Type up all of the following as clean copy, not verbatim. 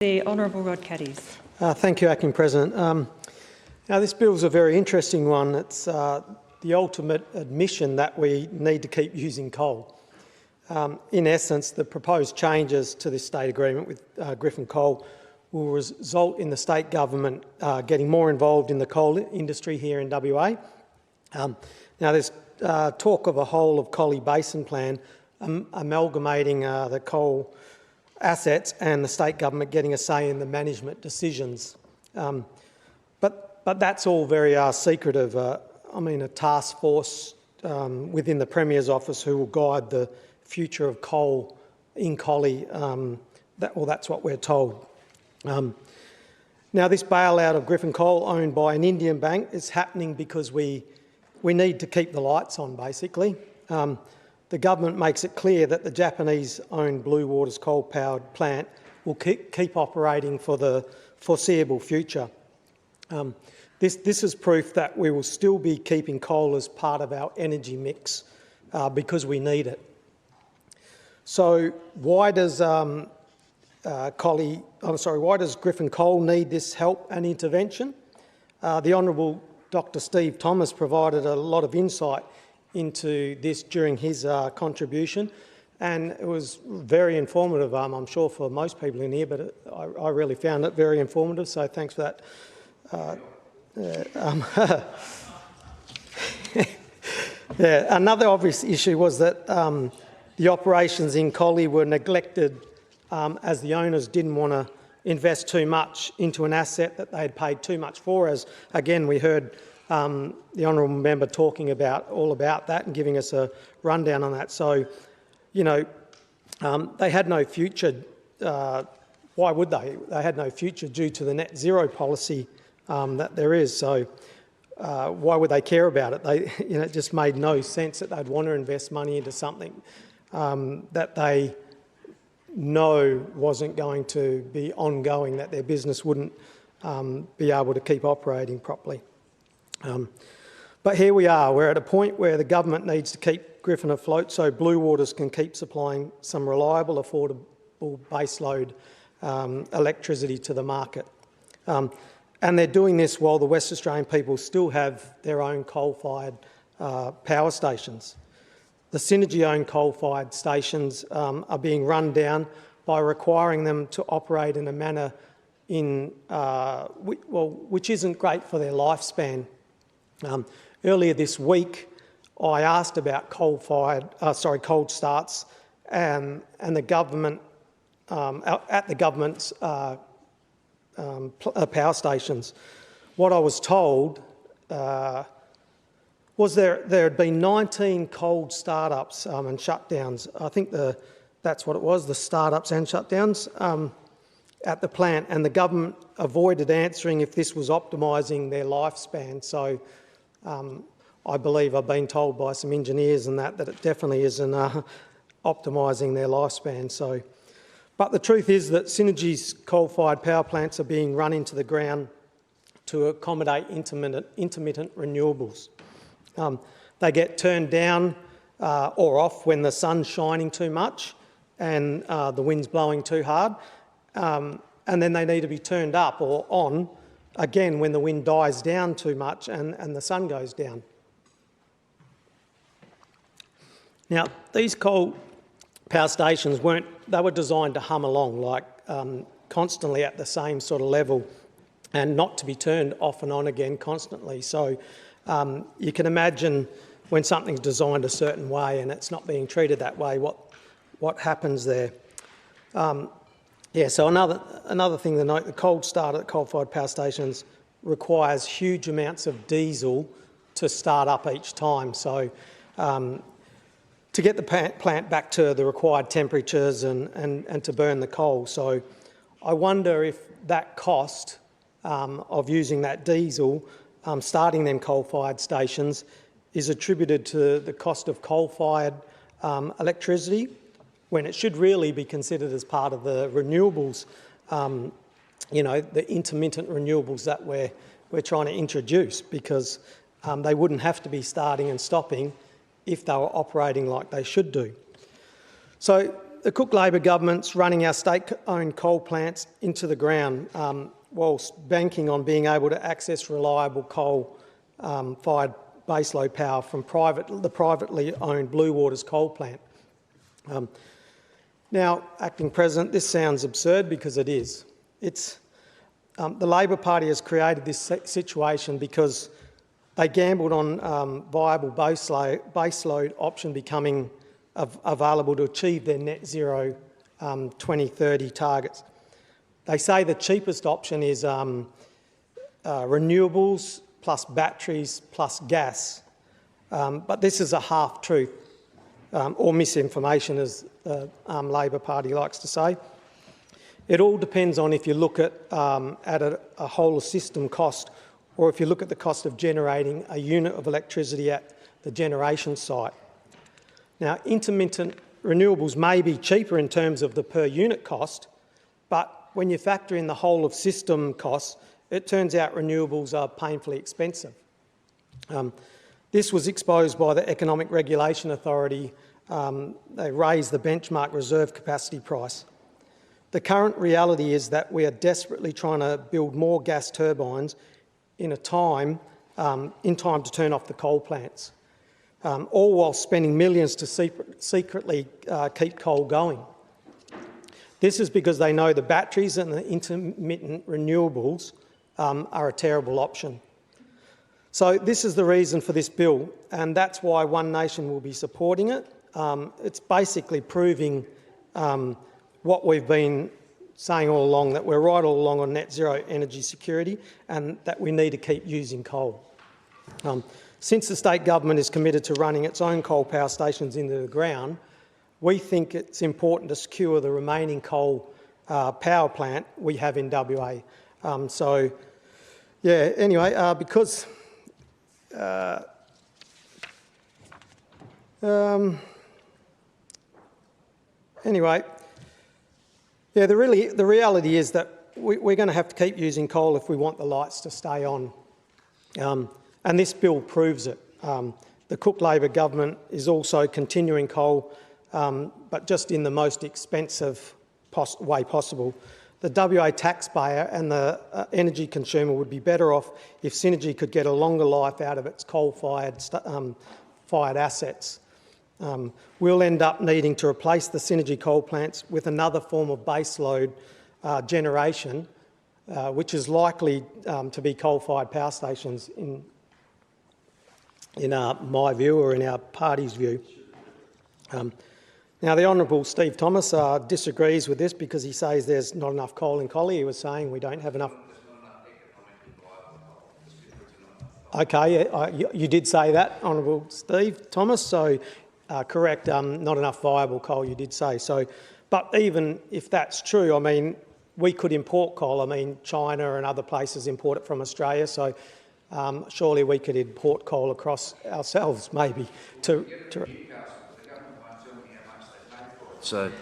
The Honourable Rod Caddies. Thank you, Acting President. Now, this bill is a very interesting one. It's the ultimate admission that we need to keep using coal. In essence, the proposed changes to this state agreement with Griffin Coal will result in the state government getting more involved in the coal industry here in WA. Now, there's talk of a whole of Collie Basin plan amalgamating the coal assets and the state government getting a say in the management decisions. But that's all very secretive. I mean, a task force within the Premier's office who will guide the future of coal in Collie, that's what we're told. Now, this bailout of Griffin Coal, owned by an Indian bank, is happening because we need to keep the lights on, basically. The government makes it clear that the Japanese-owned Blue Waters coal-powered plant will keep operating for the foreseeable future. This is proof that we will still be keeping coal as part of our energy mix because we need it. So why does Griffin Coal need this help and intervention? The Honourable Dr. Steve Thomas provided a lot of insight into this during his contribution, and it was very informative, I'm sure, for most people in here, but I really found it very informative, so thanks for that. Yeah, another obvious issue was that the operations in Collie were neglected as the owners didn't want to invest too much into an asset that they had paid too much for, as again we heard the honourable member talking about all about that and giving us a rundown on that. So, you know, they had no future. Why would they? They had no future due to the net zero policy that there is. So, why would they care about it? It just made no sense that they'd want to invest money into something that they know wasn't going to be ongoing, that their business wouldn't be able to keep operating properly. But here we are, we're at a point where the government needs to keep Griffin afloat so Blue Waters can keep supplying some reliable, affordable baseload electricity to the market. And they're doing this while the West Australian people still have their own coal-fired power stations. The Synergy-owned coal-fired stations are being run down by requiring them to operate in a manner which isn't great for their lifespan. Earlier this week, I asked about cold starts, and the government at the government's power stations. What I was told was there had been 19 cold startups and shutdowns. I think that's what it was, the startups and shutdowns at the plant, and the government avoided answering if this was optimising their lifespan. So I believe I've been told by some engineers and that it definitely isn't optimising their lifespan. So, but the truth is that Synergy's coal-fired power plants are being run into the ground to accommodate intermittent renewables. They get turned down or off when the sun's shining too much and the wind's blowing too hard, and then they need to be turned up or on again when the wind dies down too much and the sun goes down. Now, these coal power stations were designed to hum along, like constantly at the same sort of level and not to be turned off and on again constantly. So you can imagine when something's designed a certain way and it's not being treated that way, what happens there. Yeah, so another thing to note, the cold start at coal-fired power stations requires huge amounts of diesel to start up each time. So to get the plant back to the required temperatures and to burn the coal. So I wonder if that cost of using that diesel, starting them coal-fired stations, is attributed to the cost of coal-fired electricity, when it should really be considered as part of the renewables, the intermittent renewables that we're trying to introduce, because they wouldn't have to be starting and stopping if they were operating like they should do. So the Cook Labor government's running our state-owned coal plants into the ground whilst banking on being able to access reliable coal-fired baseload power from the privately owned Blue Waters coal plant. Now, Acting President, this sounds absurd because it is. The Labor Party has created this situation because they gambled on viable baseload option becoming available to achieve their net zero 2030 targets. They say the cheapest option is renewables plus batteries plus gas, but this is a half-truth or misinformation, as the Labor Party likes to say. It all depends on if you look at a whole system cost, or if you look at the cost of generating a unit of electricity at the generation site. Now, intermittent renewables may be cheaper in terms of the per unit cost, but when you factor in the whole of system costs, it turns out renewables are painfully expensive. This was exposed by the Economic Regulation Authority. They raised the benchmark reserve capacity price. The current reality is that we are desperately trying to build more gas turbines in time to turn off the coal plants, all while spending millions to secretly keep coal going. This is because they know the batteries and the intermittent renewables are a terrible option. So this is the reason for this bill, and that's why One Nation will be supporting it. It's basically proving what we've been saying all along, that we're right all along on net zero energy security and that we need to keep using coal. Since the state government is committed to running its own coal power stations into the ground, we think it's important to secure the remaining coal power plant we have in WA. Because the reality is that we're going to have to keep using coal if we want the lights to stay on, and this bill proves it. The Cook Labor government is also continuing coal, but just in the most expensive way possible. The WA taxpayer and the energy consumer would be better off if Synergy could get a longer life out of its coal-fired assets. We'll end up needing to replace the Synergy coal plants with another form of baseload generation, which is likely to be coal-fired power stations in my view, or in our party's view. Now, the Honourable Steve Thomas disagrees with this because he says there's not enough coal in Collie. He was saying we don't have enough. Okay, you did say that, Honourable Steve Thomas, so correct, not enough viable coal, you did say. So, but even if that's true, I mean, we could import coal. I mean, China and other places import it from Australia, so surely we could import coal across ourselves, maybe, to So,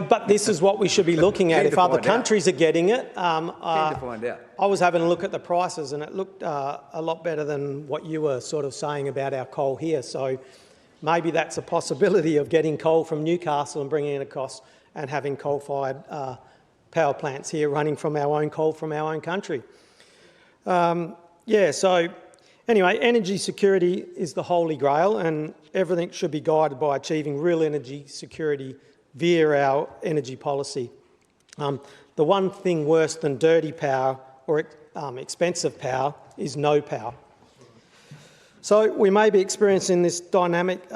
but this is what we should be looking at. If other countries are getting it, I was having a look at the prices and it looked a lot better than what you were sort of saying about our coal here. So maybe that's a possibility of getting coal from Newcastle and bringing it across and having coal-fired power plants here running from our own coal from our own country. So anyway, energy security is the holy grail, and everything should be guided by achieving real energy security via our energy policy. The one thing worse than dirty power or expensive power is no power. So we may be experiencing this dynamic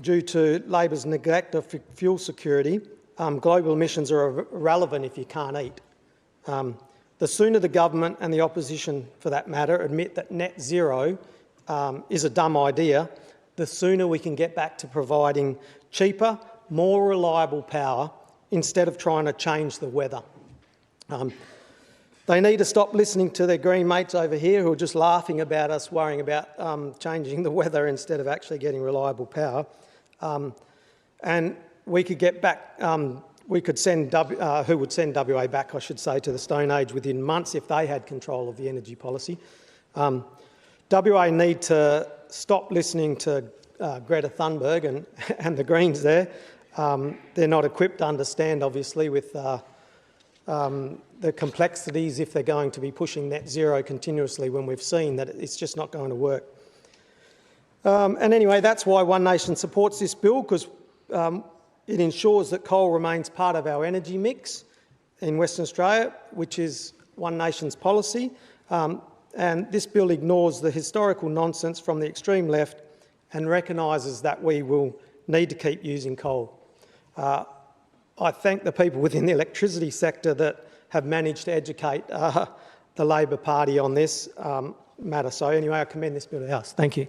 due to Labor's neglect of fuel security. Global emissions are irrelevant if you can't eat. The sooner the government and the opposition, for that matter, admit that net zero is a dumb idea, the sooner we can get back to providing cheaper, more reliable power instead of trying to change the weather. They need to stop listening to their green mates over here who are just laughing about us worrying about changing the weather instead of actually getting reliable power. And we could get back, we could send, who would send WA back, I should say, to the Stone Age within months if they had control of the energy policy. WA need to stop listening to Greta Thunberg and the Greens there They're not equipped to understand, obviously, with the complexities if they're going to be pushing net zero continuously when we've seen that it's just not going to work. And anyway, that's why One Nation supports this bill, because it ensures that coal remains part of our energy mix in Western Australia, which is One Nation's policy. And this bill ignores the historical nonsense from the extreme left and recognises that we will need to keep using coal. I thank the people within the electricity sector that have managed to educate the Labor Party on this matter. So anyway, I commend this bill to the House. Thank you.